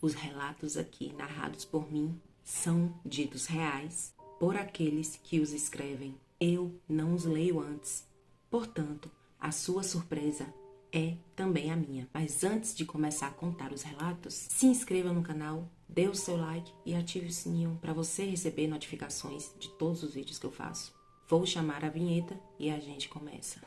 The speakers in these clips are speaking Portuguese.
Os relatos aqui narrados por mim são ditos reais por aqueles que os escrevem. Eu não os leio antes. Portanto, a sua surpresa é também a minha. Mas antes de começar a contar os relatos, se inscreva no canal, dê o seu like e ative o sininho para você receber notificações de todos os vídeos que eu faço. Vou chamar a vinheta e a gente começa.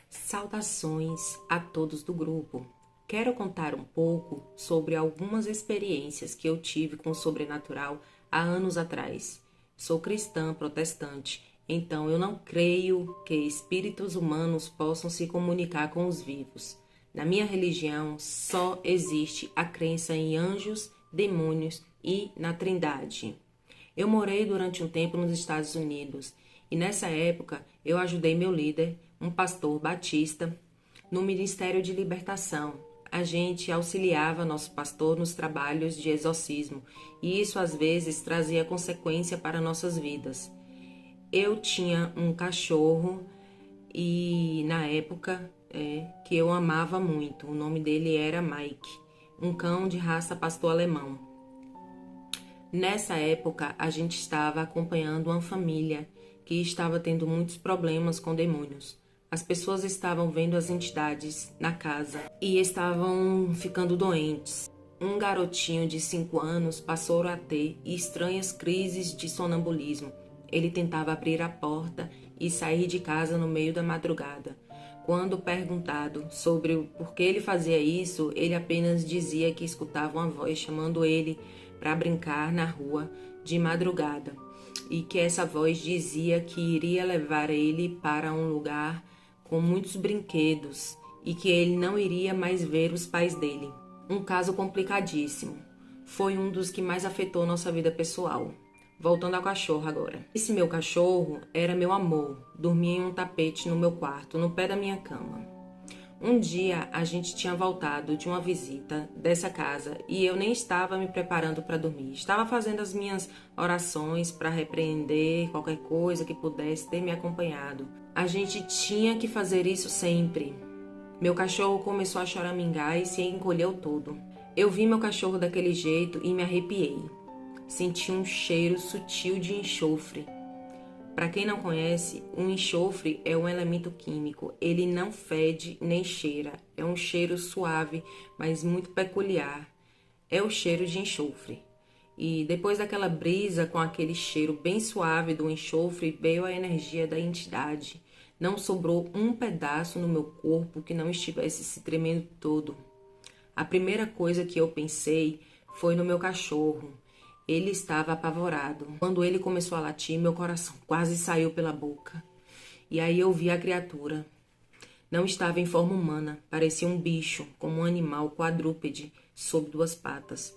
Saudações a todos do grupo. Quero contar um pouco sobre algumas experiências que eu tive com o sobrenatural há anos atrás. Sou cristã protestante, então eu não creio que espíritos humanos possam se comunicar com os vivos. Na minha religião só existe a crença em anjos, demônios e na Trindade. Eu morei durante um tempo nos Estados Unidos e nessa época eu ajudei meu líder, um pastor batista, no Ministério de Libertação. A gente auxiliava nosso pastor nos trabalhos de exorcismo e isso às vezes trazia consequência para nossas vidas. Eu tinha um cachorro e na época que eu amava muito, o nome dele era Mike, um cão de raça pastor alemão. Nessa época a gente estava acompanhando uma família que estava tendo muitos problemas com demônios. As pessoas estavam vendo as entidades na casa e estavam ficando doentes. Um garotinho de 5 anos passou a ter estranhas crises de sonambulismo. Ele tentava abrir a porta e sair de casa no meio da madrugada. Quando perguntado sobre o porquê ele fazia isso, ele apenas dizia que escutava uma voz chamando ele para brincar na rua de madrugada e que essa voz dizia que iria levar ele para um lugar com muitos brinquedos e que ele não iria mais ver os pais dele. Um caso complicadíssimo. Foi um dos que mais afetou nossa vida pessoal. Voltando ao cachorro agora. Esse meu cachorro era meu amor. Dormia em um tapete no meu quarto, no pé da minha cama. Um dia a gente tinha voltado de uma visita dessa casa e eu nem estava me preparando para dormir. Estava fazendo as minhas orações para repreender qualquer coisa que pudesse ter me acompanhado. A gente tinha que fazer isso sempre. Meu cachorro começou a choramingar e se encolheu todo. Eu vi meu cachorro daquele jeito e me arrepiei. Senti um cheiro sutil de enxofre. Para quem não conhece, o enxofre é um elemento químico. Ele não fede nem cheira. É um cheiro suave, mas muito peculiar. É o cheiro de enxofre. E depois daquela brisa com aquele cheiro bem suave do enxofre, veio a energia da entidade. Não sobrou um pedaço no meu corpo que não estivesse se tremendo todo. A primeira coisa que eu pensei foi no meu cachorro. Ele estava apavorado. Quando ele começou a latir, meu coração quase saiu pela boca. E aí eu vi a criatura. Não estava em forma humana, parecia um bicho, como um animal quadrúpede, sob 2 patas.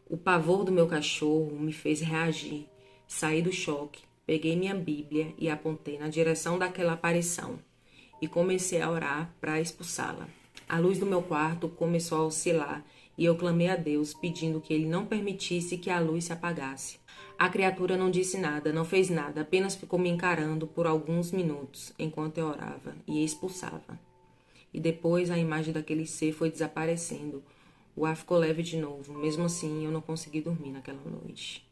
O pavor do meu cachorro me fez reagir. Saí do choque, peguei minha Bíblia e apontei na direção daquela aparição. E comecei a orar para expulsá-la. A luz do meu quarto começou a oscilar e eu clamei a Deus pedindo que Ele não permitisse que a luz se apagasse. A criatura não disse nada, não fez nada, apenas ficou me encarando por alguns minutos enquanto eu orava e expulsava. E depois a imagem daquele ser foi desaparecendo. O ar ficou leve de novo, mesmo assim eu não consegui dormir naquela noite.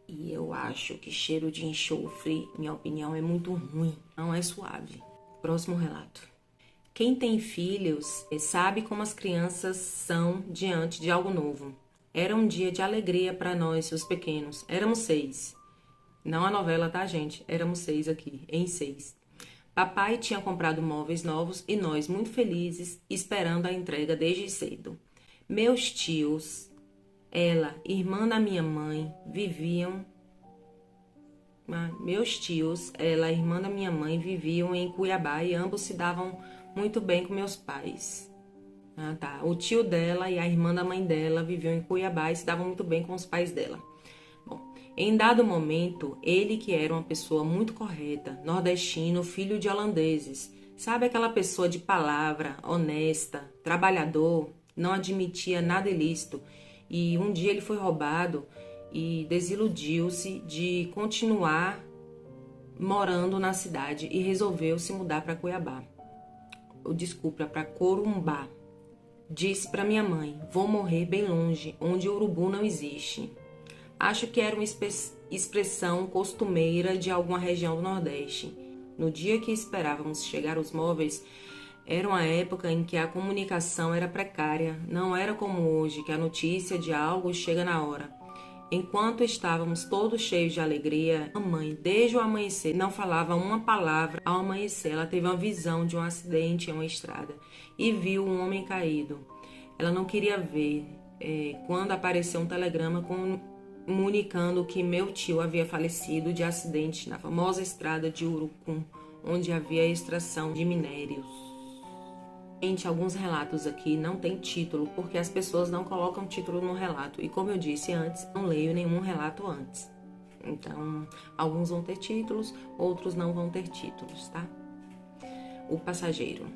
E eu acho que cheiro de enxofre, minha opinião, é muito ruim, não é suave. Próximo relato. Quem tem filhos sabe como as crianças são diante de algo novo. Era um dia de alegria para nós, os pequenos. Éramos 6. Não a novela, tá, gente? Éramos 6 aqui, em 6. Papai tinha comprado móveis novos e nós, muito felizes, esperando a entrega desde cedo. Meus tios, ela, irmã da minha mãe, viviam em Cuiabá e ambos se davam muito bem com meus pais. O tio dela e a irmã da mãe dela viviam em Cuiabá e se davam muito bem com os pais dela. Bom, em dado momento, ele, que era uma pessoa muito correta, nordestino, filho de holandeses, sabe aquela pessoa de palavra, honesta, trabalhador, não admitia nada ilícito, e um dia ele foi roubado e desiludiu-se de continuar morando na cidade e resolveu se mudar para Cuiabá. Desculpa, para Corumbá. Disse para minha mãe: vou morrer bem longe, onde urubu não existe. Acho que era uma expressão costumeira de alguma região do Nordeste. No dia que esperávamos chegar os móveis, era uma época em que a comunicação era precária. Não era como hoje, que a notícia de algo chega na hora. Enquanto estávamos todos cheios de alegria, a mãe, desde o amanhecer, não falava uma palavra. Ao amanhecer, ela teve uma visão de um acidente em uma estrada e viu um homem caído. Ela não queria ver quando apareceu um telegrama comunicando que meu tio havia falecido de acidente na famosa estrada de Urucum, onde havia extração de minérios. Gente, alguns relatos aqui não tem título, porque as pessoas não colocam título no relato. E como eu disse antes, não leio nenhum relato antes. Então, alguns vão ter títulos, outros não vão ter títulos, tá? O Passageiro.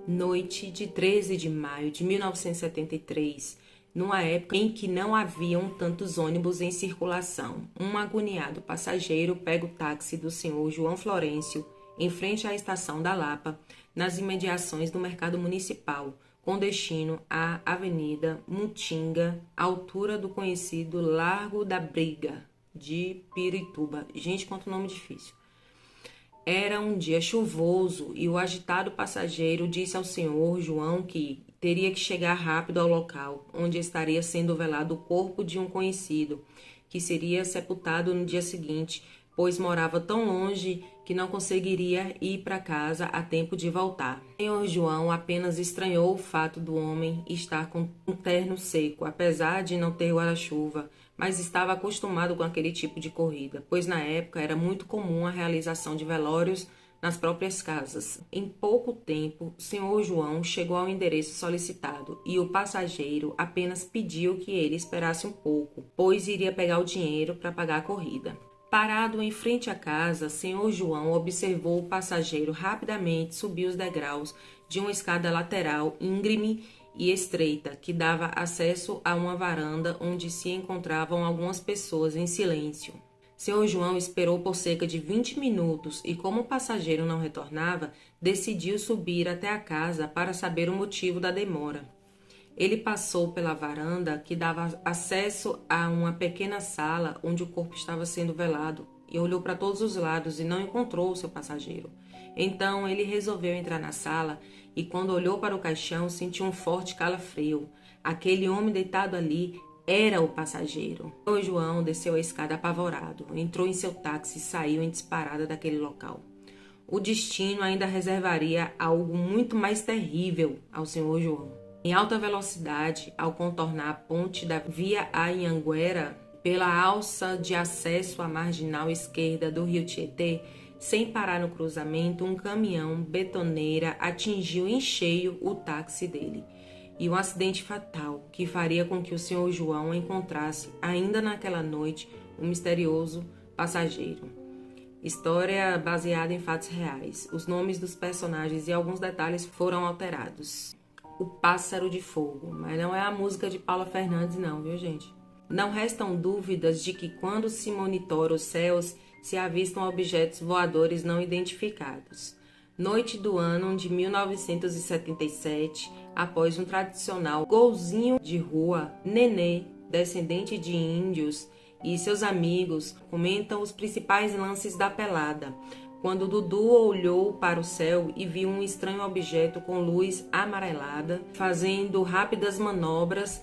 Noite de 13 de maio de 1973, numa época em que não haviam tantos ônibus em circulação, um agoniado passageiro pega o táxi do senhor João Florencio em frente à estação da Lapa, nas imediações do mercado municipal, com destino à Avenida Mutinga, altura do conhecido Largo da Briga de Pirituba. Gente, quanto nome difícil. Era um dia chuvoso e o agitado passageiro disse ao senhor João que teria que chegar rápido ao local, onde estaria sendo velado o corpo de um conhecido, que seria sepultado no dia seguinte, pois morava tão longe que não conseguiria ir para casa a tempo de voltar. O senhor João apenas estranhou o fato do homem estar com um terno seco, apesar de não ter guarda-chuva, mas estava acostumado com aquele tipo de corrida, pois na época era muito comum a realização de velórios nas próprias casas. Em pouco tempo, o senhor João chegou ao endereço solicitado e o passageiro apenas pediu que ele esperasse um pouco, pois iria pegar o dinheiro para pagar a corrida. Parado em frente à casa, senhor João observou o passageiro rapidamente subir os degraus de uma escada lateral íngreme e estreita, que dava acesso a uma varanda onde se encontravam algumas pessoas em silêncio. Senhor João esperou por cerca de 20 minutos e, como o passageiro não retornava, decidiu subir até a casa para saber o motivo da demora. Ele passou pela varanda que dava acesso a uma pequena sala onde o corpo estava sendo velado e olhou para todos os lados e não encontrou o seu passageiro. Então ele resolveu entrar na sala e, quando olhou para o caixão, sentiu um forte calafrio. Aquele homem deitado ali era o passageiro. O João desceu a escada apavorado, entrou em seu táxi e saiu em disparada daquele local. O destino ainda reservaria algo muito mais terrível ao senhor João. Em alta velocidade, ao contornar a ponte da Via Anhanguera, pela alça de acesso à marginal esquerda do rio Tietê, sem parar no cruzamento, um caminhão betoneira atingiu em cheio o táxi dele. E um acidente fatal que faria com que o senhor João encontrasse, ainda naquela noite, um misterioso passageiro. História baseada em fatos reais. Os nomes dos personagens e alguns detalhes foram alterados. O Pássaro de Fogo, mas não é a música de Paula Fernandes não, viu gente? Não restam dúvidas de que quando se monitora os céus, se avistam objetos voadores não identificados. Noite do ano de 1977, após um tradicional golzinho de rua, Nenê, descendente de índios, e seus amigos comentam os principais lances da pelada, quando Dudu olhou para o céu e viu um estranho objeto com luz amarelada, fazendo rápidas manobras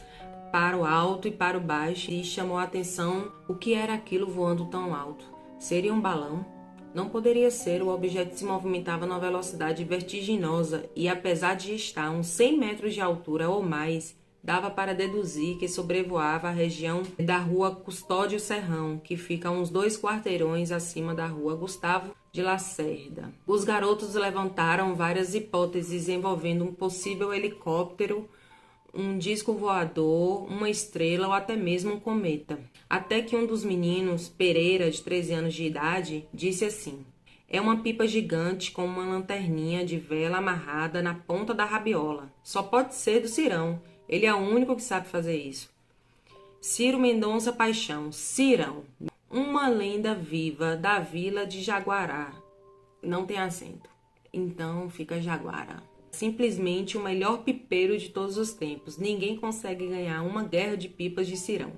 para o alto e para o baixo, e chamou a atenção o que era aquilo voando tão alto. Seria um balão? Não poderia ser, o objeto se movimentava numa velocidade vertiginosa e, apesar de estar a uns 100 metros de altura ou mais, dava para deduzir que sobrevoava a região da rua Custódio Serrão, que fica a uns 2 quarteirões acima da rua Gustavo de Lacerda. Os garotos levantaram várias hipóteses envolvendo um possível helicóptero, um disco voador, uma estrela ou até mesmo um cometa. Até que um dos meninos, Pereira, de 13 anos de idade, disse assim: "É uma pipa gigante com uma lanterninha de vela amarrada na ponta da rabiola. Só pode ser do Cirão. Ele é o único que sabe fazer isso." Ciro Mendonça Paixão. Cirão. uma lenda viva da vila de Jaguará. Não tem acento. Então fica Jaguara. Simplesmente o melhor pipeiro de todos os tempos. Ninguém consegue ganhar uma guerra de pipas de Cirão.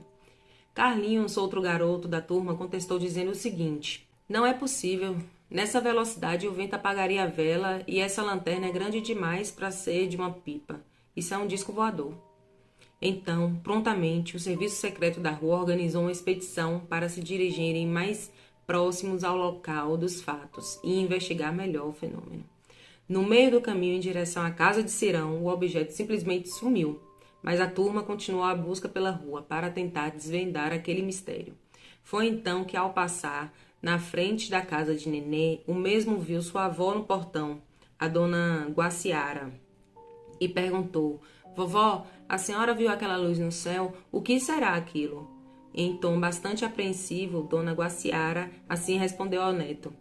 Carlinhos, outro garoto da turma, contestou dizendo o seguinte: não é possível. Nessa velocidade o vento apagaria a vela e essa lanterna é grande demais para ser de uma pipa. Isso é um disco voador. Então, prontamente, o serviço secreto da rua organizou uma expedição para se dirigirem mais próximos ao local dos fatos e investigar melhor o fenômeno. No meio do caminho em direção à casa de Cirão, o objeto simplesmente sumiu, mas a turma continuou a busca pela rua para tentar desvendar aquele mistério. Foi então que, ao passar na frente da casa de Nenê, o mesmo viu sua avó no portão, a dona Guaciara, e perguntou: vovó, a senhora viu aquela luz no céu? O que será aquilo? Em tom bastante apreensivo, dona Guaciara assim respondeu ao neto: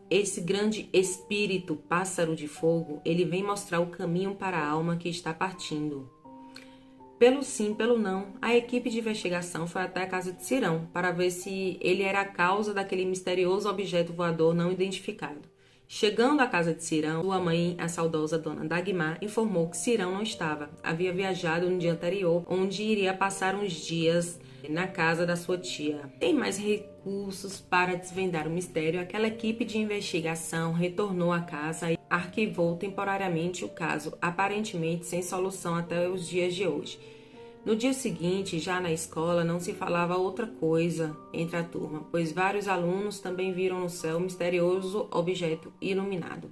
esse grande espírito, pássaro de fogo, ele vem mostrar o caminho para a alma que está partindo. Pelo sim, pelo não, a equipe de investigação foi até a casa de Cirão para ver se ele era a causa daquele misterioso objeto voador não identificado. Chegando à casa de Cirão, sua mãe, a saudosa dona Dagmar, informou que Cirão não estava. Havia viajado no dia anterior, onde iria passar uns dias na casa da sua tia. Sem mais recursos para desvendar o mistério, aquela equipe de investigação retornou à casa e arquivou temporariamente o caso, aparentemente sem solução até os dias de hoje. No dia seguinte, já na escola, não se falava outra coisa entre a turma, pois vários alunos também viram no céu o misterioso objeto iluminado.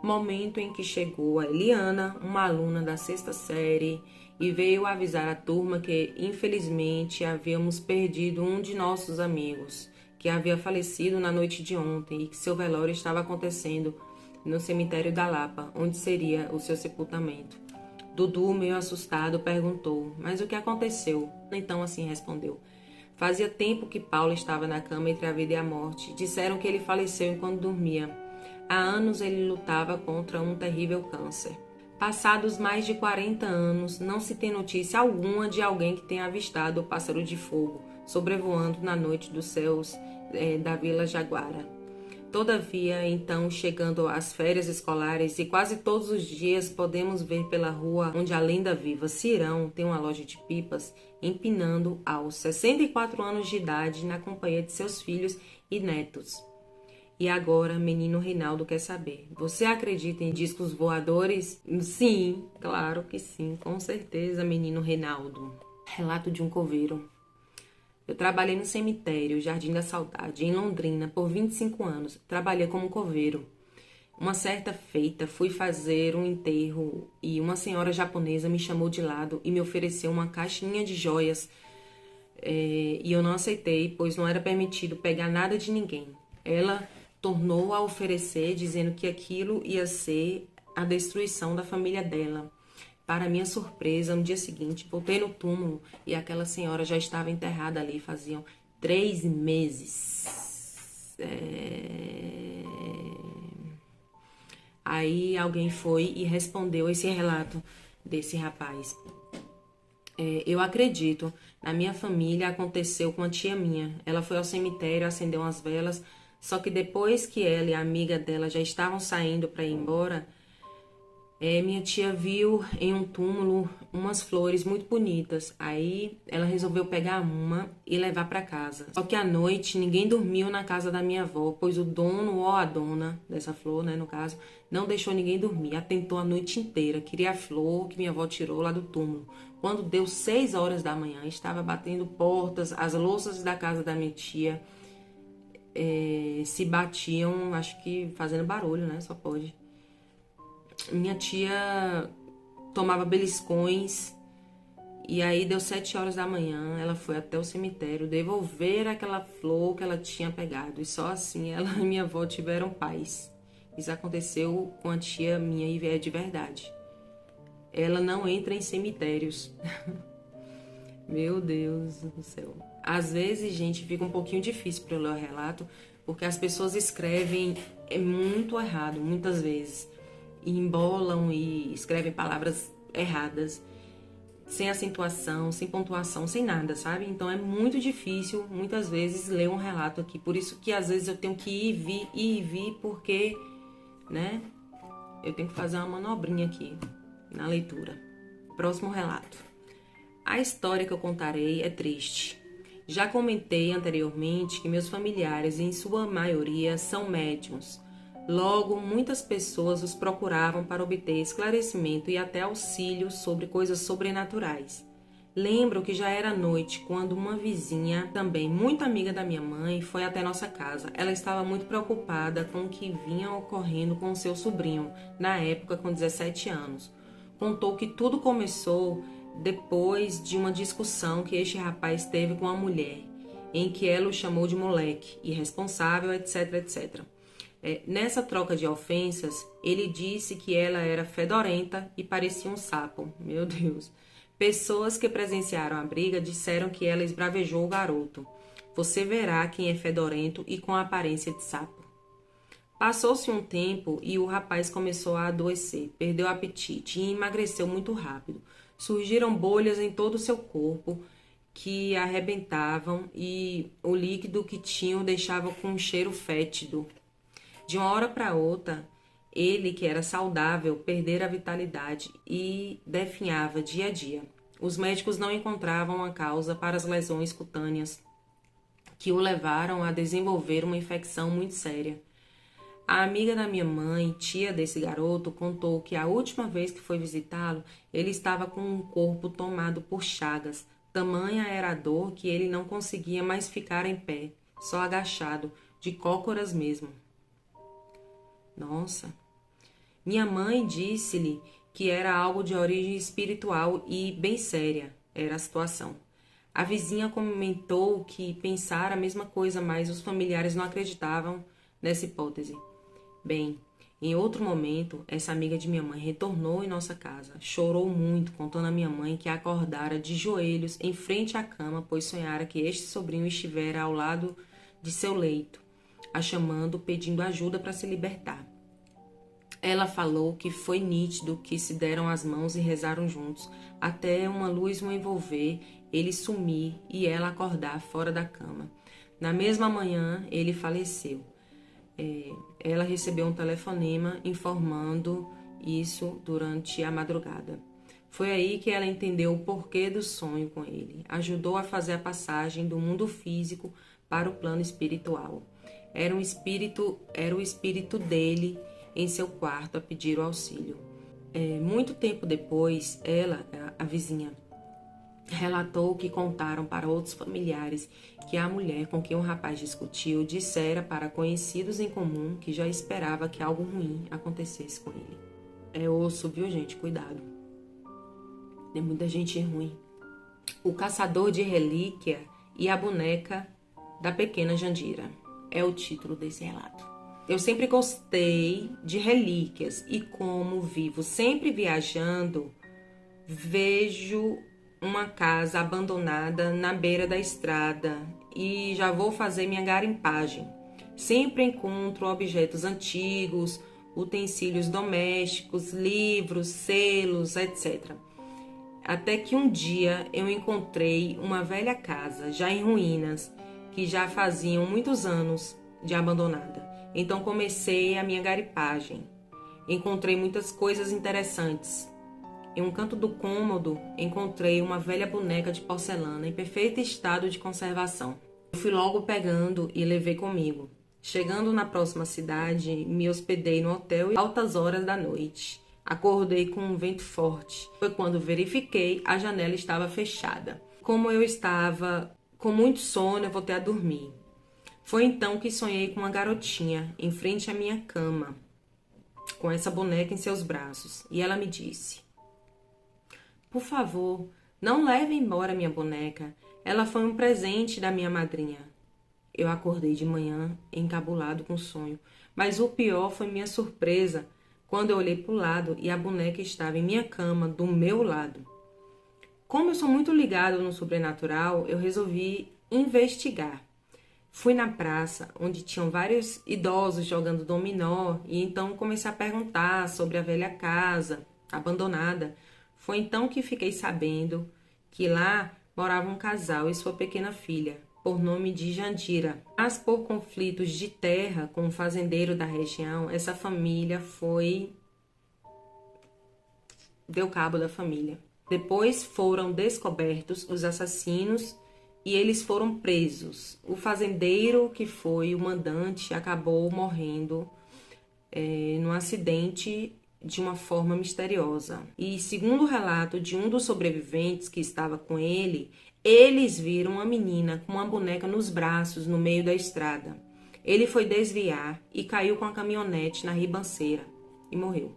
Momento em que chegou a Eliana, uma aluna da sexta série, e veio avisar a turma que, infelizmente, havíamos perdido um de nossos amigos, que havia falecido na noite de ontem e que seu velório estava acontecendo no cemitério da Lapa, onde seria o seu sepultamento. Dudu, meio assustado, perguntou: mas o que aconteceu? Então assim respondeu: fazia tempo que Paulo estava na cama entre a vida e a morte. Disseram que ele faleceu enquanto dormia. Há anos ele lutava contra um terrível câncer. Passados mais de 40 anos, não se tem notícia alguma de alguém que tenha avistado o pássaro de fogo sobrevoando na noite dos céus da Vila Jaguara. Todavia, então, chegando às férias escolares e quase todos os dias podemos ver pela rua onde a lenda viva Cirão tem uma loja de pipas, empinando aos 64 anos de idade na companhia de seus filhos e netos. E agora, menino Reinaldo quer saber: você acredita em discos voadores? Sim, claro que sim, com certeza, menino Reinaldo. Relato de um coveiro. Eu trabalhei no cemitério Jardim da Saudade, em Londrina, por 25 anos. Trabalhei como coveiro. Uma certa feita, fui fazer um enterro e uma senhora japonesa me chamou de lado e me ofereceu uma caixinha de joias. E eu não aceitei, pois não era permitido pegar nada de ninguém. Ela tornou a oferecer, dizendo que aquilo ia ser a destruição da família dela. Para minha surpresa, no dia seguinte, voltei no túmulo e aquela senhora já estava enterrada ali, faziam 3 meses. Aí alguém foi e respondeu esse relato desse rapaz. Eu acredito, na minha família aconteceu com a tia minha. Ela foi ao cemitério, acendeu umas velas, só que depois que ela e a amiga dela já estavam saindo para ir embora, minha tia viu em um túmulo umas flores muito bonitas. Aí ela resolveu pegar uma e levar para casa. Só que à noite ninguém dormiu na casa da minha avó, pois o dono ou a dona dessa flor, né, no caso, não deixou ninguém dormir. Atentou a noite inteira, queria a flor que minha avó tirou lá do túmulo. Quando deu 6 horas da manhã, estava batendo portas, as louças da casa da minha tia se batiam, acho que fazendo barulho, né? Só pode. Minha tia tomava beliscões e aí deu 7 horas da manhã, ela foi até o cemitério devolver aquela flor que ela tinha pegado e só assim ela e minha avó tiveram paz. Isso aconteceu com a tia minha e é de verdade. Ela não entra em cemitérios. Meu Deus do céu. Às vezes, gente, fica um pouquinho difícil para eu ler o relato, porque as pessoas escrevem muito errado, muitas vezes. E embolam e escrevem palavras erradas. sem acentuação, sem pontuação, sem nada, sabe? Então é muito difícil, muitas vezes, ler um relato aqui. Por isso que às vezes eu tenho que ir e vir, porque, né, eu tenho que fazer uma manobrinha aqui na leitura. Próximo relato. A história que eu contarei é triste. Já comentei anteriormente que meus familiares, em sua maioria, são médiuns. Logo, muitas pessoas os procuravam para obter esclarecimento e até auxílio sobre coisas sobrenaturais. Lembro que já era noite quando uma vizinha, também muito amiga da minha mãe, foi até nossa casa. Ela estava muito preocupada com o que vinha ocorrendo com seu sobrinho, na época com 17 anos. Contou que tudo começou depois de uma discussão que este rapaz teve com a mulher, em que ela o chamou de moleque, irresponsável, etc, etc. Nessa troca de ofensas, ele disse que ela era fedorenta e parecia um sapo. Meu Deus. Pessoas que presenciaram a briga disseram que ela esbravejou o garoto. Você verá quem é fedorento e com a aparência de sapo. Passou-se um tempo e o rapaz começou a adoecer, perdeu o apetite e emagreceu muito rápido. Surgiram bolhas em todo o seu corpo que arrebentavam e o líquido que tinham deixava com um cheiro fétido. De uma hora para outra, ele, que era saudável, perdera a vitalidade e definhava dia a dia. Os médicos não encontravam a causa para as lesões cutâneas que o levaram a desenvolver uma infecção muito séria. A amiga da minha mãe, tia desse garoto, contou que a última vez que foi visitá-lo, ele estava com o corpo tomado por chagas. Tamanha era a dor que ele não conseguia mais ficar em pé, só agachado, de cócoras mesmo. Nossa! Minha mãe disse-lhe que era algo de origem espiritual e bem séria era a situação. A vizinha comentou que pensara a mesma coisa, mas os familiares não acreditavam nessa hipótese. Bem, em outro momento, essa amiga de minha mãe retornou em nossa casa. Chorou muito, contando a minha mãe que acordara de joelhos em frente à cama, pois sonhara que este sobrinho estivera ao lado de seu leito, a chamando, pedindo ajuda para se libertar. Ela falou que foi nítido que se deram as mãos e rezaram juntos, até uma luz o envolver, ele sumir e ela acordar fora da cama. Na mesma manhã, ele faleceu. Ela recebeu um telefonema informando isso durante a madrugada. Foi aí que ela entendeu o porquê do sonho com ele. Ajudou a fazer a passagem do mundo físico para o plano espiritual. Era o espírito dele em seu quarto a pedir o auxílio. Muito tempo depois, ela, a vizinha, relatou que contaram para outros familiares que a mulher com quem o rapaz discutiu dissera para conhecidos em comum que já esperava que algo ruim acontecesse com ele. É osso, viu, gente? Cuidado. Tem muita gente ruim. O caçador de relíquia e a boneca da pequena Jandira é o título desse relato. Eu sempre gostei de relíquias e como vivo sempre viajando, vejo uma casa abandonada na beira da estrada e já vou fazer minha garimpagem. Sempre encontro objetos antigos, utensílios domésticos, livros, selos, etc. Até que um dia eu encontrei uma velha casa, já em ruínas, que já faziam muitos anos de abandonada. Então comecei a minha garimpagem. Encontrei muitas coisas interessantes. Em um canto do cômodo, encontrei uma velha boneca de porcelana em perfeito estado de conservação. Eu fui logo pegando e levei comigo. Chegando na próxima cidade, me hospedei no hotel altas horas da noite. Acordei com um vento forte. Foi quando verifiquei a janela estava fechada. Como eu estava com muito sono, eu voltei a dormir. Foi então que sonhei com uma garotinha em frente à minha cama, com essa boneca em seus braços. E ela me disse: por favor, não leve embora minha boneca. Ela foi um presente da minha madrinha. Eu acordei de manhã, encabulado com sonho. Mas o pior foi minha surpresa quando eu olhei para o lado e a boneca estava em minha cama, do meu lado. Como eu sou muito ligado no sobrenatural, eu resolvi investigar. Fui na praça, onde tinham vários idosos jogando dominó, e então comecei a perguntar sobre a velha casa abandonada. Foi então que fiquei sabendo que lá morava um casal e sua pequena filha, por nome de Jandira. Mas por conflitos de terra com o fazendeiro da região, essa família deu cabo da família. Depois foram descobertos os assassinos e eles foram presos. O fazendeiro, que foi o mandante, acabou morrendo num acidente de uma forma misteriosa. E segundo o relato de um dos sobreviventes que estava com ele, eles viram uma menina com uma boneca nos braços no meio da estrada. Ele foi desviar e caiu com a caminhonete na ribanceira e morreu.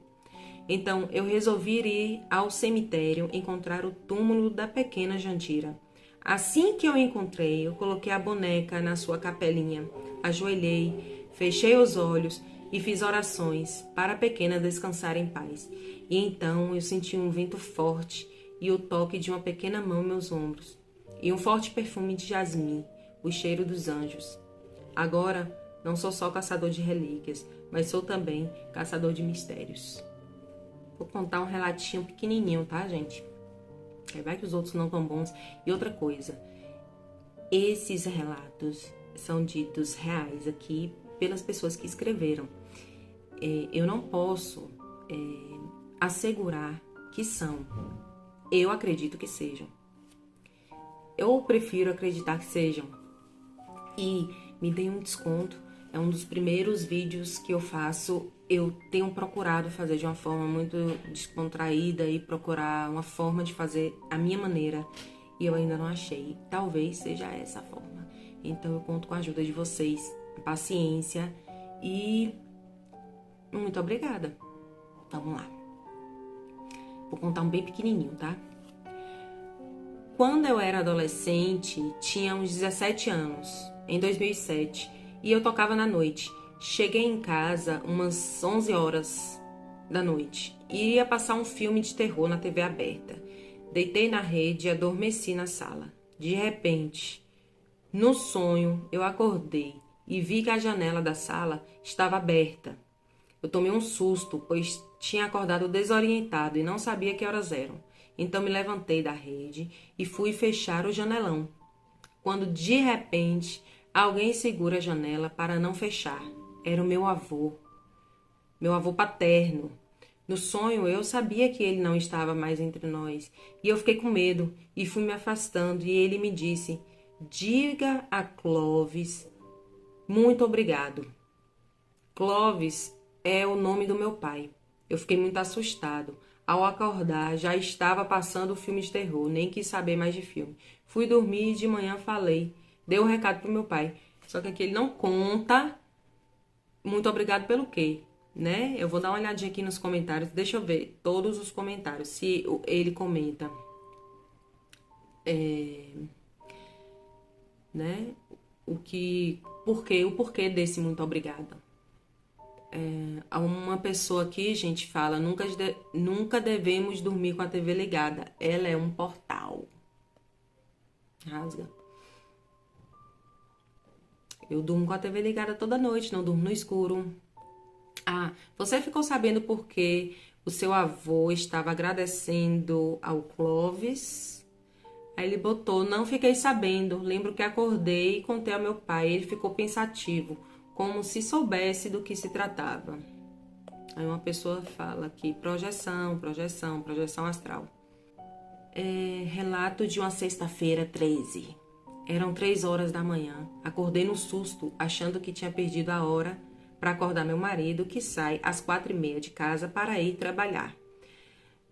Então eu resolvi ir ao cemitério encontrar o túmulo da pequena Jandira. Assim que eu encontrei, eu coloquei a boneca na sua capelinha, ajoelhei, fechei os olhos e fiz orações para a pequena descansar em paz. E então eu senti um vento forte e o toque de uma pequena mão em meus ombros, e um forte perfume de jasmim, o cheiro dos anjos. Agora não sou só caçador de relíquias, mas sou também caçador de mistérios. Vou contar um relatinho pequenininho, tá, gente? Vai que os outros não tão bons. E outra coisa, esses relatos são ditos reais aqui pelas pessoas que escreveram. Eu não posso assegurar que são. Eu acredito que sejam. Eu prefiro acreditar que sejam. E me deem um desconto. É um dos primeiros vídeos que eu faço. Eu tenho procurado fazer de uma forma muito descontraída e procurar uma forma de fazer a minha maneira. E eu ainda não achei. Talvez seja essa a forma. Então eu conto com a ajuda de vocês. Paciência e muito obrigada. Vamos lá. Vou contar um bem pequenininho, tá? Quando eu era adolescente, tinha uns 17 anos, em 2007, e eu tocava na noite. Cheguei em casa umas 11 horas da noite e ia passar um filme de terror na TV aberta. Deitei na rede e adormeci na sala. De repente, no sonho, eu acordei e vi que a janela da sala estava aberta. Eu tomei um susto, pois tinha acordado desorientado e não sabia que horas eram. Então me levantei da rede e fui fechar o janelão. Quando de repente alguém segura a janela para não fechar. Era o meu avô paterno. No sonho eu sabia que ele não estava mais entre nós e eu fiquei com medo e fui me afastando e ele me disse: diga a Clóvis muito obrigado. Clóvis é o nome do meu pai. Eu fiquei muito assustado. Ao acordar, já estava passando o filme de terror, nem quis saber mais de filme. Fui dormir e de manhã falei. Dei um recado pro meu pai. Só que aqui ele não conta muito obrigado pelo quê, né? Eu vou dar uma olhadinha aqui nos comentários. Deixa eu ver todos os comentários. Se ele comenta, né? O porquê desse muito obrigada. Uma pessoa aqui, gente, fala: nunca devemos dormir com a TV ligada. Ela é um portal. Rasga. Eu durmo com a TV ligada toda noite, não durmo no escuro. Você ficou sabendo por que o seu avô estava agradecendo ao Clóvis? Aí ele botou: não fiquei sabendo. Lembro que acordei e contei ao meu pai. Ele ficou pensativo, como se soubesse do que se tratava. Aí uma pessoa fala aqui: projeção astral. Relato de uma sexta-feira 13. Eram 3 horas da manhã. Acordei no susto, achando que tinha perdido a hora para acordar meu marido, que sai às 4h30 de casa para ir trabalhar.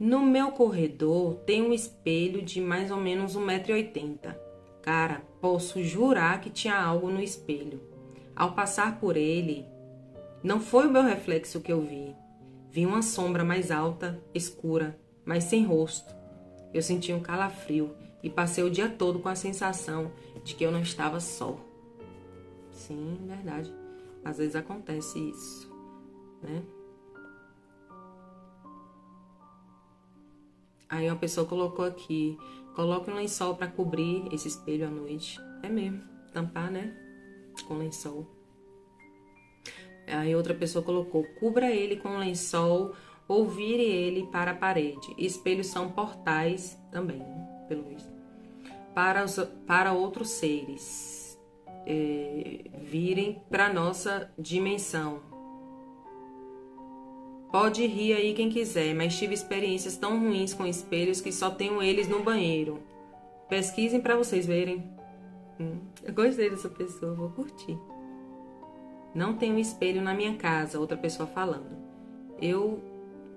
No meu corredor tem um espelho de mais ou menos 1,80 m. Cara, posso jurar que tinha algo no espelho. Ao passar por ele, não foi o meu reflexo que eu vi. Vi uma sombra mais alta, escura, mas sem rosto. Eu senti um calafrio e passei o dia todo com a sensação de que eu não estava só. Sim, verdade. Às vezes acontece isso, né? Aí uma pessoa colocou aqui: coloque um lençol para cobrir esse espelho à noite. É mesmo, tampar, né? Com lençol. Aí outra pessoa colocou: cubra ele com um lençol ou vire ele para a parede. Espelhos são portais também, pelo visto, para outros seres virem para nossa dimensão. Pode rir aí quem quiser, mas tive experiências tão ruins com espelhos que só tenho eles no banheiro. Pesquisem para vocês verem. Eu gostei dessa pessoa, vou curtir. Não tenho espelho na minha casa, outra pessoa falando. Eu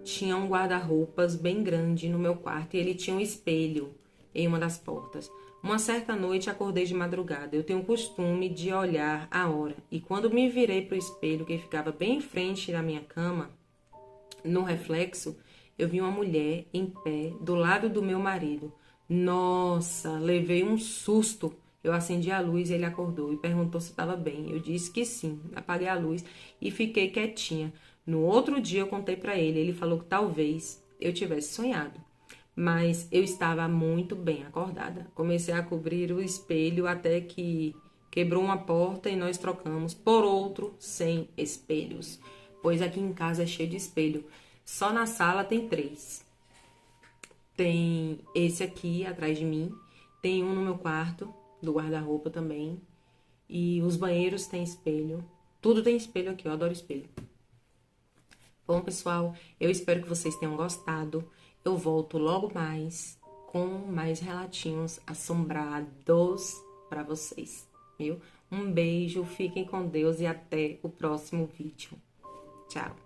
tinha um guarda-roupas bem grande no meu quarto e ele tinha um espelho em uma das portas. Uma certa noite acordei de madrugada. Eu tenho o costume de olhar a hora e quando me virei para o espelho que ficava bem em frente da minha cama, no reflexo, eu vi uma mulher em pé do lado do meu marido. Nossa, levei um susto. Eu acendi a luz e ele acordou e perguntou se estava bem. Eu disse que sim. Apaguei a luz e fiquei quietinha. No outro dia eu contei para ele. Ele falou que talvez eu tivesse sonhado, mas eu estava muito bem acordada. Comecei a cobrir o espelho até que quebrou uma porta e nós trocamos por outro sem espelhos, pois aqui em casa é cheio de espelho. Só na sala tem 3. Tem esse aqui atrás de mim, tem um no meu quarto, do guarda-roupa também, e os banheiros tem espelho. Tudo tem espelho aqui, eu adoro espelho. Bom, pessoal, eu espero que vocês tenham gostado. Eu volto logo mais com mais relatinhos assombrados para vocês, viu? Um beijo, fiquem com Deus e até o próximo vídeo. Tchau!